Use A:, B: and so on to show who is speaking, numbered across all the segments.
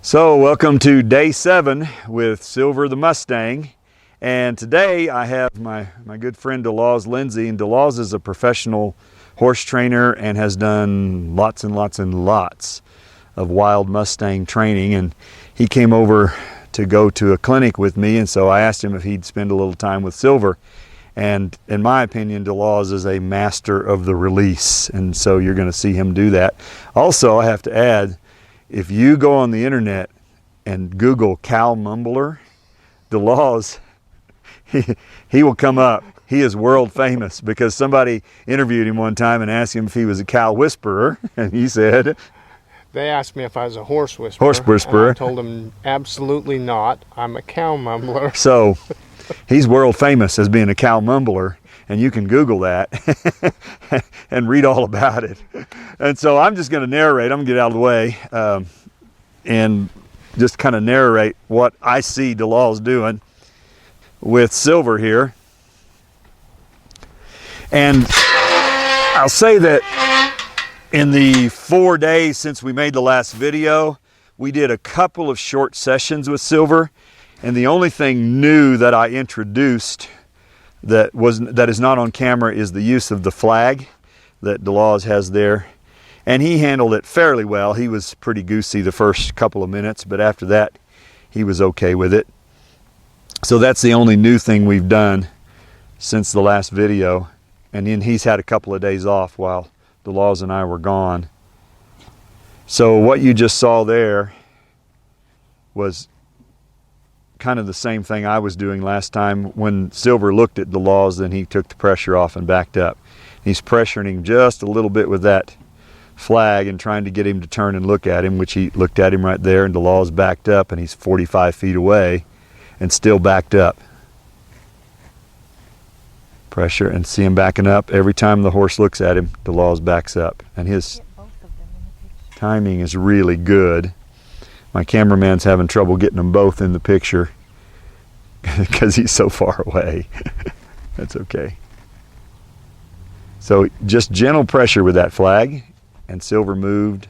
A: So welcome to day 7 with Silver the Mustang, and today I have my good friend DeLaws Lindsay, and DeLaws is a professional horse trainer and has done lots and lots and lots of wild Mustang training, and he came over to go to a clinic with me, and so I asked him if he'd spend a little time with Silver. And in my opinion, DeLaws is a master of the release, and so you're going to see him do that. Also, I have to add, if you go on the internet and Google cow mumbler, DeLaws, he will come up. He is world famous because somebody interviewed him one time and asked him if he was a cow whisperer, and he said,
B: they asked me if I was a horse whisperer.
A: Horse whisperer.
B: And I told them absolutely not. I'm a cow mumbler.
A: So he's world famous as being a cow mumbler, and you can Google that and read all about it. And so I'm just going to narrate. I'm going to get out of the way and just kind of narrate what I see DeLaws doing with Silver here. And I'll say that in the 4 days since we made the last video, we did a couple of short sessions with Silver, and the only thing new that I introduced that is not on camera is the use of the flag that DeLaws has there, and he handled it fairly well. He was pretty goosey the first couple of minutes, but after that he was okay with it. So that's the only new thing we've done since the last video, and then he's had a couple of days off while DeLaws and I were gone. So what you just saw there was kind of the same thing I was doing last time. When Silver looked at DeLaws, then he took the pressure off and backed up. He's pressuring him just a little bit with that flag and trying to get him to turn and look at him, which he looked at him right there, and DeLaws backed up, and he's 45 feet away and still backed up. Pressure and see him backing up. Every time the horse looks at him, DeLaws backs up, and his timing is really good. My cameraman's having trouble getting them both in the picture because he's so far away. That's okay. So just gentle pressure with that flag, and Silver moved.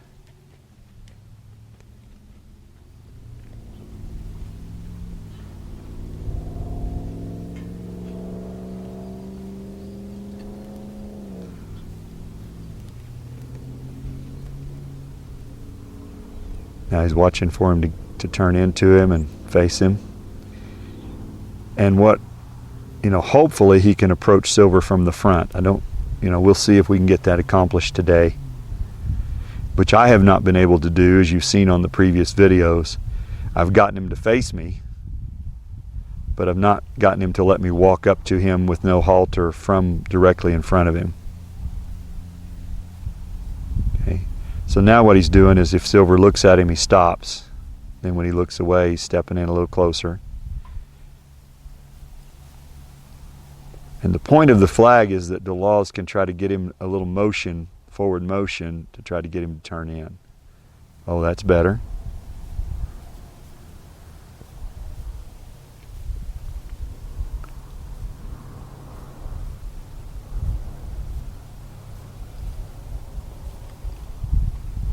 A: Now he's watching for him to turn into him and face him. And hopefully he can approach Silver from the front. We'll see if we can get that accomplished today, which I have not been able to do, as you've seen on the previous videos. I've gotten him to face me, but I've not gotten him to let me walk up to him with no halter from directly in front of him. Okay. So now what he's doing is, if Silver looks at him, he stops. Then when he looks away, he's stepping in a little closer. And the point of the flag is that DeLaws can try to get him a little motion, forward motion, to try to get him to turn in. Oh, that's better.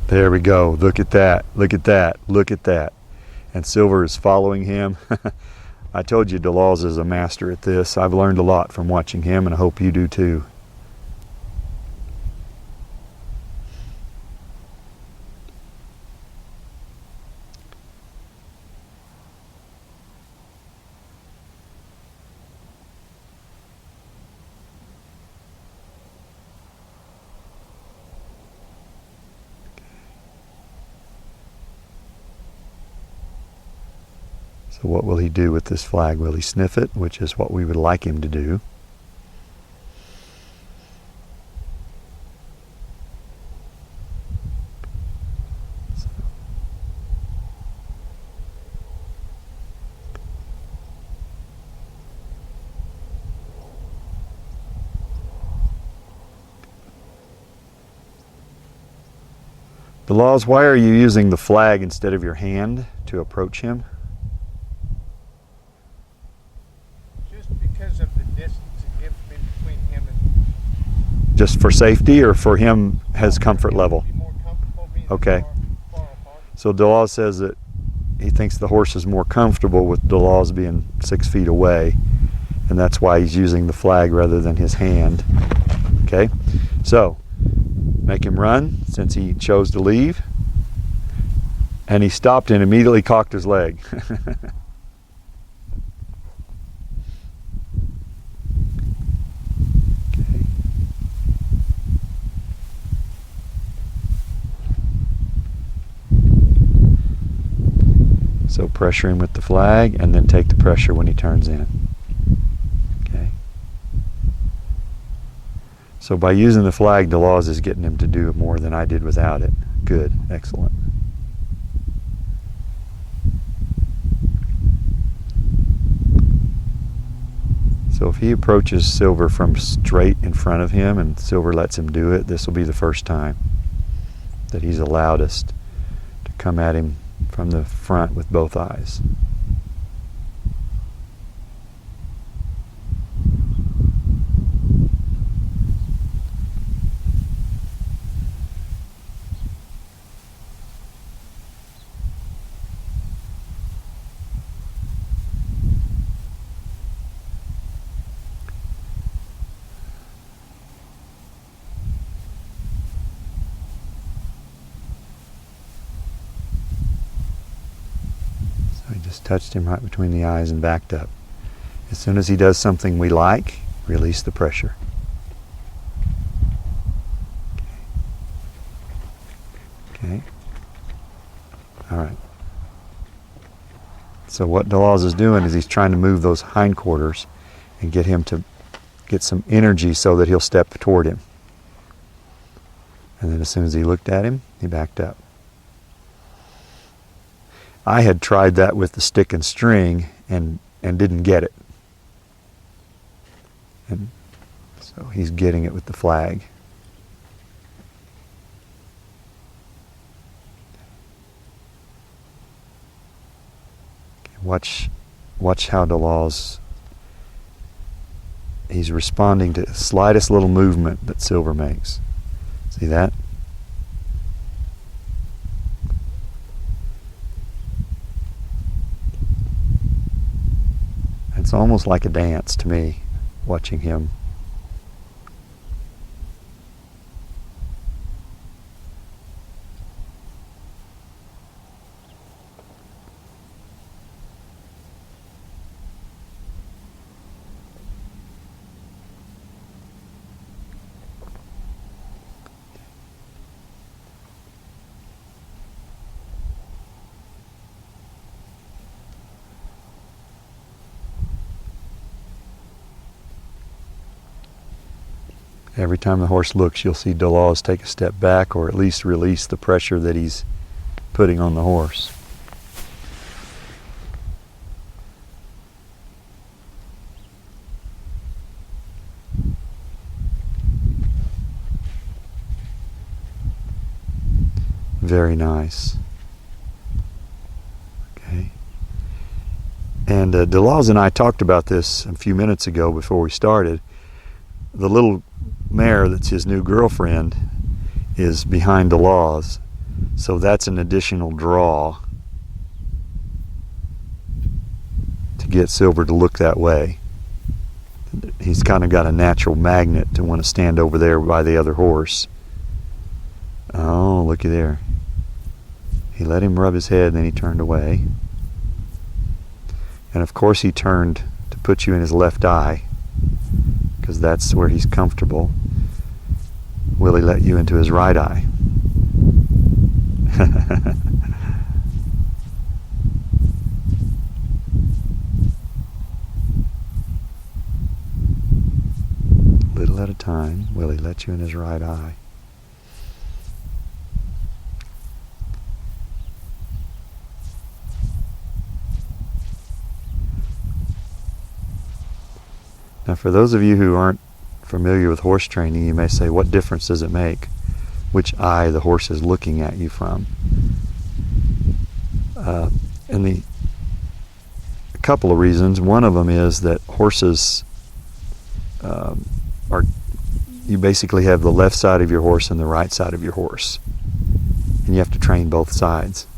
A: There we go. Look at that. Look at that. Look at that. And Silver is following him. I told you DeLaws is a master at this. I've learned a lot from watching him, and I hope you do too. So what will he do with this flag? Will he sniff it, which is what we would like him to do? DeLaws, why are you using the flag instead of your hand to approach him?
B: Because of the distance it gives me between him and...
A: Just for safety, or for him, his comfort level?
B: Be more comfortable being
A: Okay.
B: far apart.
A: So DeLaws says that he thinks the horse is more comfortable with DeLaws being 6 feet away, and that's why he's using the flag rather than his hand. Okay, so make him run since he chose to leave, and he stopped and immediately cocked his leg. Okay. So pressure him with the flag, and then take the pressure when he turns in. Okay. So by using the flag, DeLaws is getting him to do more than I did without it. Good, excellent. So if he approaches Silver from straight in front of him and Silver lets him do it, this will be the first time that he's allowed us to come at him from the front with both eyes. I just touched him right between the eyes and backed up. As soon as he does something we like, release the pressure. Okay. All right. So what DeLaws is doing is he's trying to move those hindquarters and get him to get some energy so that he'll step toward him. And then as soon as he looked at him, he backed up. I had tried that with the stick and string and didn't get it. And so he's getting it with the flag. Watch how DeLaws, he's responding to the slightest little movement that Silver makes. See that? It's almost like a dance to me, watching him. Every time the horse looks, you'll see DeLaws take a step back or at least release the pressure that he's putting on the horse. Very nice. Okay. And DeLaws and I talked about this a few minutes ago before we started. The little mare that's his new girlfriend is behind DeLaws, so that's an additional draw to get Silver to look that way. He's kind of got a natural magnet to want to stand over there by the other horse. Oh, looky there. He let him rub his head and then he turned away. And of course he turned to put you in his left eye, because that's where he's comfortable. Will he let you into his right eye? Little at a time, will he let you in his right eye? Now, for those of you who aren't familiar with horse training, you may say, what difference does it make which eye the horse is looking at you from? And a couple of reasons. One of them is that horses you basically have the left side of your horse and the right side of your horse, and you have to train both sides.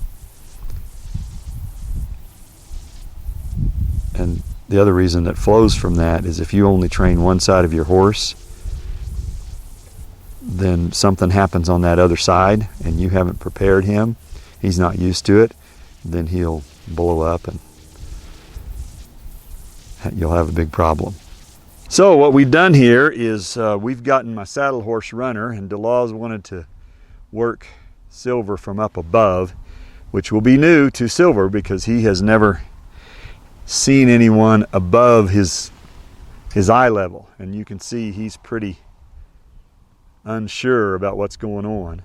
A: And the other reason that flows from that is if you only train one side of your horse, then something happens on that other side and you haven't prepared him, he's not used to it, then he'll blow up and you'll have a big problem. So what we've done here is we've gotten my saddle horse runner, and DeLaws wanted to work Silver from up above, which will be new to Silver because he has never seen anyone above his eye level, and you can see he's pretty unsure about what's going on.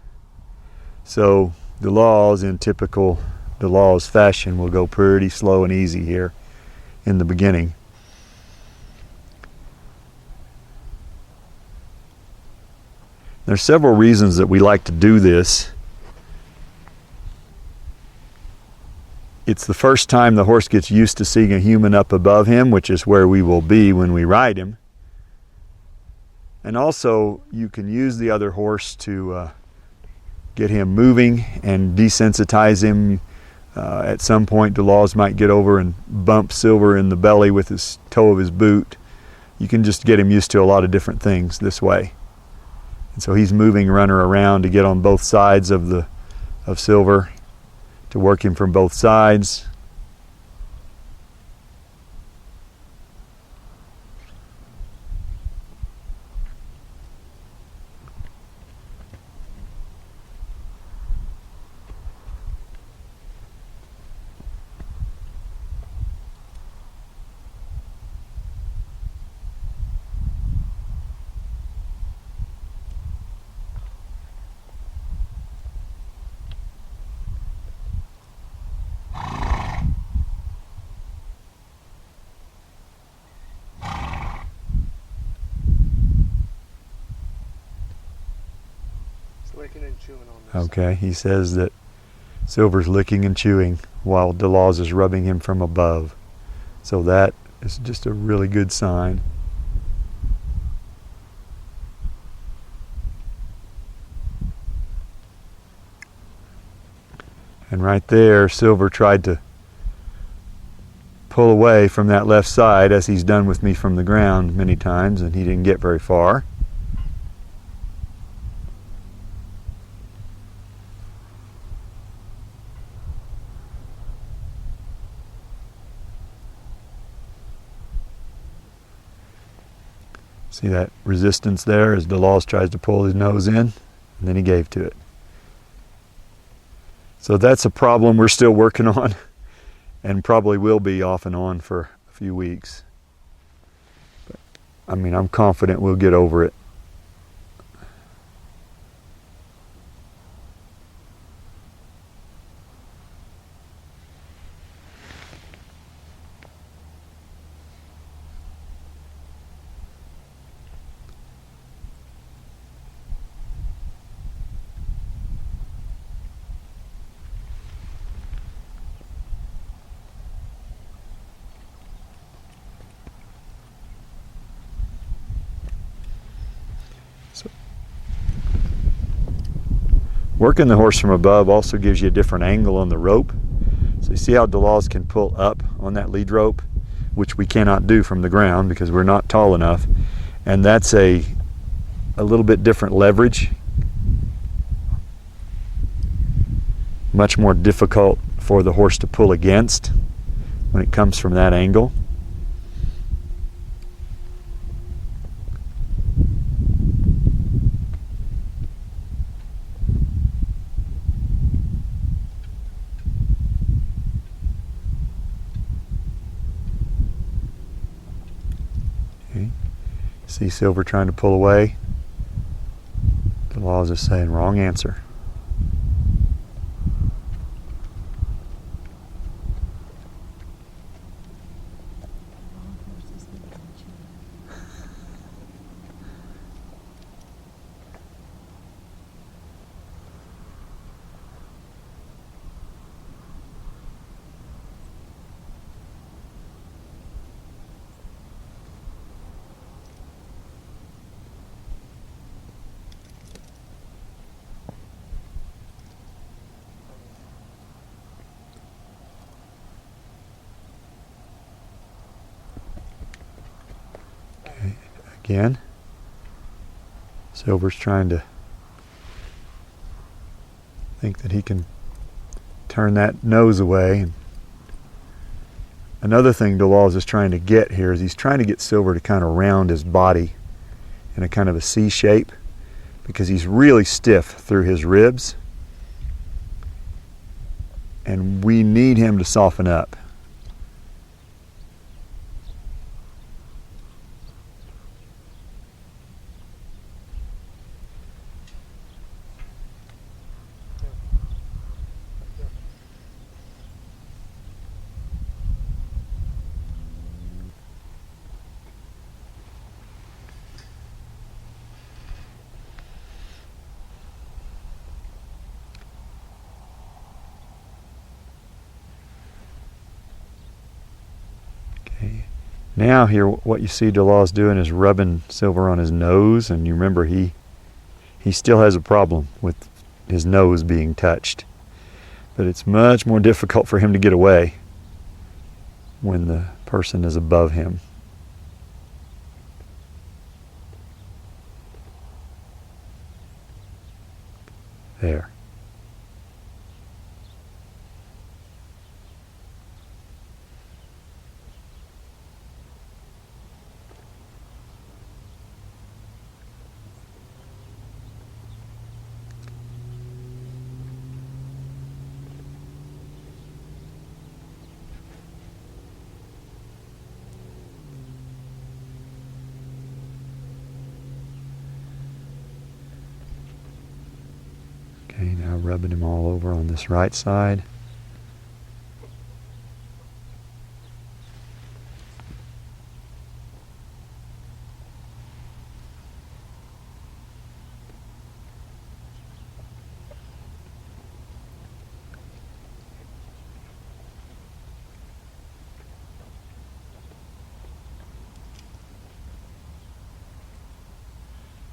A: So DeLaws, in typical DeLaws fashion, will go pretty slow and easy here in the beginning. There's several reasons that we like to do this. It's the first time the horse gets used to seeing a human up above him, which is where we will be when we ride him. And also, you can use the other horse to get him moving and desensitize him. At some point, DeLaws might get over and bump Silver in the belly with his toe of his boot. You can just get him used to a lot of different things this way. And so he's moving runner around to get on both sides of Silver, to work him from both sides.
B: Licking and chewing on this.
A: Okay, he says that Silver's licking and chewing while DeLaws is rubbing him from above. So that is just a really good sign. And right there, Silver tried to pull away from that left side, as he's done with me from the ground many times, and he didn't get very far. See that resistance there as DeLaws tries to pull his nose in, and then he gave to it. So that's a problem we're still working on, and probably will be off and on for a few weeks. But, I mean, I'm confident we'll get over it. Working the horse from above also gives you a different angle on the rope. So you see how DeLaws can pull up on that lead rope, which we cannot do from the ground because we're not tall enough. And that's a little bit different leverage. Much more difficult for the horse to pull against when it comes from that angle. See Silver trying to pull away. DeLaws is saying wrong answer. Again, Silver's trying to think that he can turn that nose away. And another thing DeLaws is trying to get here is he's trying to get Silver to kind of round his body in a kind of a C shape, because he's really stiff through his ribs, and we need him to soften up. Now here, what you see DeLaws doing is rubbing Silver on his nose, and you remember he still has a problem with his nose being touched. But it's much more difficult for him to get away when the person is above him. There. Okay, now rubbing him all over on this right side.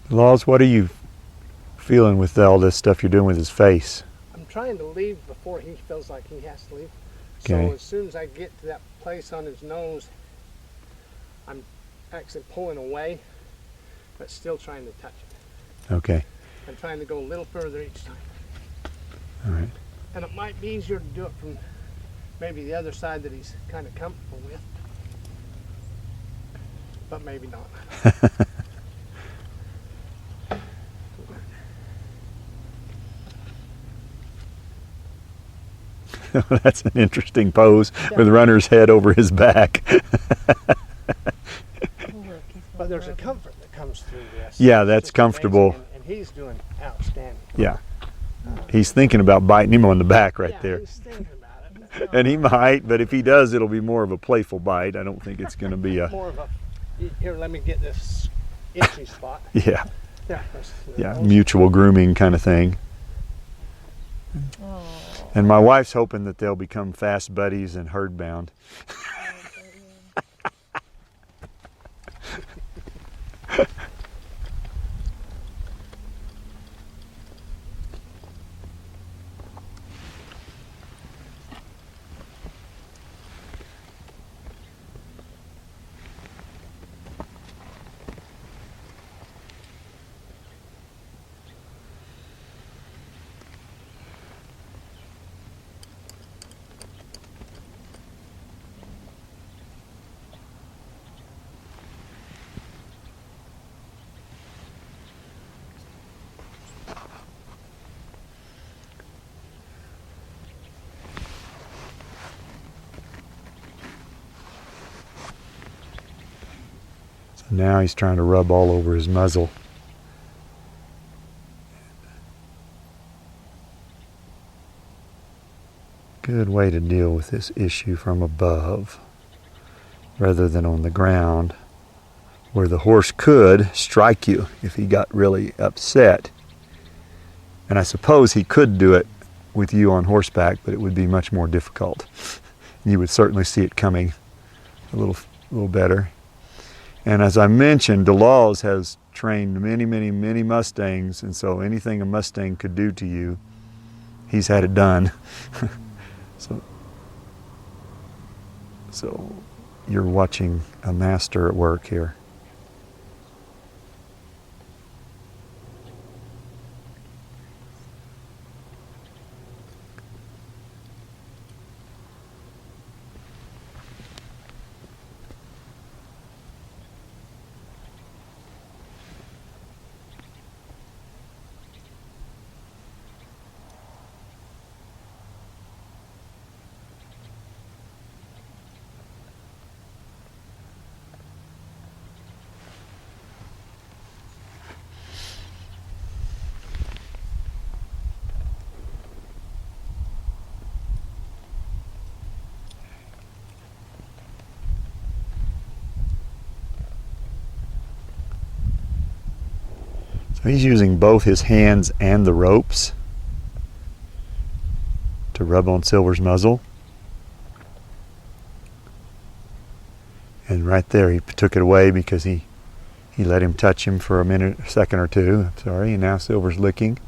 A: DeLaws, what are you feeling with all this stuff you're doing with his face?
B: I'm trying to leave before he feels like he has to leave.
A: Okay.
B: So as soon as I get to that place on his nose, I'm actually pulling away, but still trying to touch it.
A: Okay.
B: I'm trying to go a little further each time.
A: All right.
B: And it might be easier to do it from maybe the other side that he's kind of comfortable with, but maybe not.
A: That's an interesting pose, with runner's head over his back.
B: But there's a comfort that comes through this.
A: Yeah, that's
B: It's just
A: comfortable.
B: amazing, and he's doing outstanding.
A: Yeah. He's thinking about biting him on the back right
B: Yeah,
A: there.
B: he's thinking about it.
A: And he might, but if he does, it'll be more of a playful bite. I don't think it's going to be a...
B: More of a, here, let me get this itchy spot.
A: Yeah,
B: Yeah,
A: yeah, mutual grooming kind of thing. And my wife's hoping that they'll become fast buddies and herd bound. Now he's trying to rub all over his muzzle. Good way to deal with this issue from above, rather than on the ground, where the horse could strike you if he got really upset. And I suppose he could do it with you on horseback, but it would be much more difficult. You would certainly see it coming a little better. And as I mentioned, DeLaws has trained many Mustangs, and so anything a Mustang could do to you, he's had it done. So you're watching a master at work here. So he's using both his hands and the ropes to rub on Silver's muzzle. And right there he took it away because he let him touch him for a second or two. Sorry, and now Silver's licking.